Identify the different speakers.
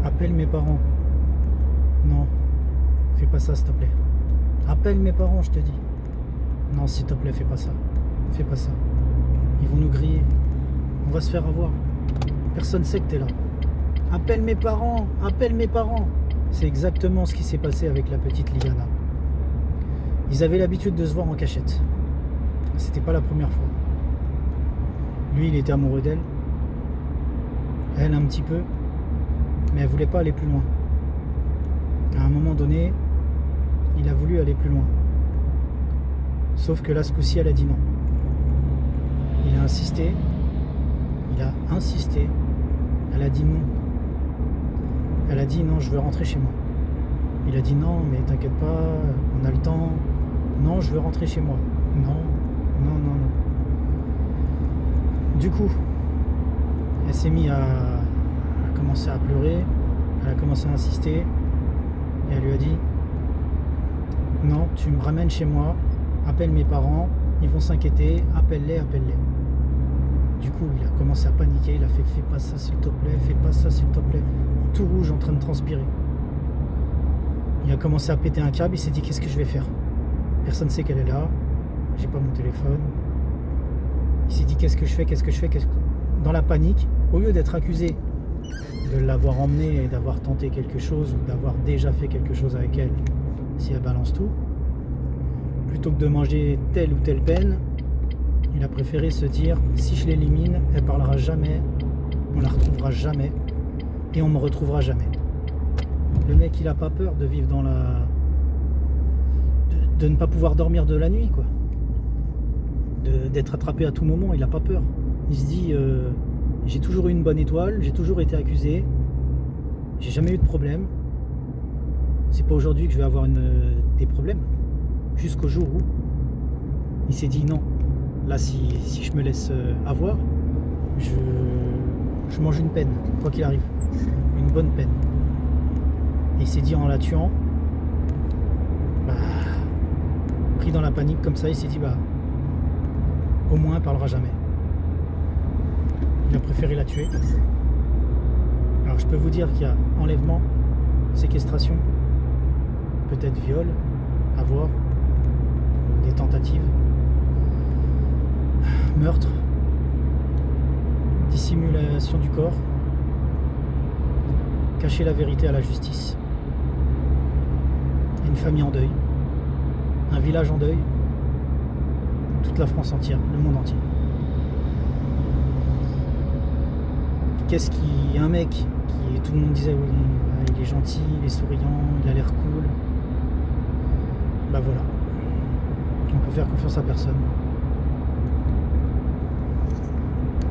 Speaker 1: Appelle mes parents. Non, fais pas ça s'il te plaît. Appelle mes parents, je te dis. Non, s'il te plaît, fais pas ça. Fais pas ça. Ils vont nous griller. On va se faire avoir. Personne sait que t'es là. Appelle mes parents, appelle mes parents. C'est exactement ce qui s'est passé avec la petite Liana. Ils avaient l'habitude de se voir en cachette. C'était pas la première fois. Lui, il était amoureux d'elle. Elle un petit peu. Mais elle voulait pas aller plus loin. À un moment donné, il a voulu aller plus loin. Sauf que là, ce coup-ci, elle a dit non. Il a insisté. Il a insisté. Elle a dit non. Elle a dit non, je veux rentrer chez moi. Il a dit non, mais t'inquiète pas, on a le temps. Non, je veux rentrer chez moi. Non, non, non, non. Du coup, elle s'est mise à commencer à pleurer. Elle a commencé à insister. Et elle lui a dit non, tu me ramènes chez moi. Appelle mes parents. Ils vont s'inquiéter. Appelle-les, appelle-les. Du coup, il a commencé à paniquer. Il a fait fais pas ça s'il te plaît. Fais pas ça s'il te plaît. Tout rouge en train de transpirer. Il a commencé à péter un câble. Il s'est dit qu'est-ce que je vais faire? Personne ne sait qu'elle est là. J'ai pas mon téléphone. Il s'est dit qu'est-ce que je fais? Dans la panique, au lieu d'être accusé de l'avoir emmenée et d'avoir tenté quelque chose ou d'avoir déjà fait quelque chose avec elle, si elle balance tout, plutôt que de manger telle ou telle peine, il a préféré se dire si je l'élimine, elle parlera jamais, on la retrouvera jamais et on me retrouvera jamais. Le mec, il a pas peur de vivre dans la... de ne pas pouvoir dormir de la nuit, quoi. D'être attrapé à tout moment, il a pas peur. Il se dit j'ai toujours eu une bonne étoile, j'ai toujours été accusé, j'ai jamais eu de problème. C'est pas aujourd'hui que je vais avoir des problèmes. Jusqu'au jour où il s'est dit non, là si je me laisse avoir, je mange une peine, quoi qu'il arrive. Une bonne peine. Et il s'est dit en la tuant, pris dans la panique comme ça, il s'est dit au moins elle parlera jamais. Il a préféré la tuer. Alors je peux vous dire qu'il y a enlèvement, séquestration, peut-être viol, à voir, des tentatives, meurtre, dissimulation du corps, cacher la vérité à la justice, une famille en deuil, un village en deuil, toute la France entière, le monde entier. Un mec qui tout le monde disait oui, il est gentil, il est souriant, il a l'air cool. Voilà. On peut faire confiance à personne.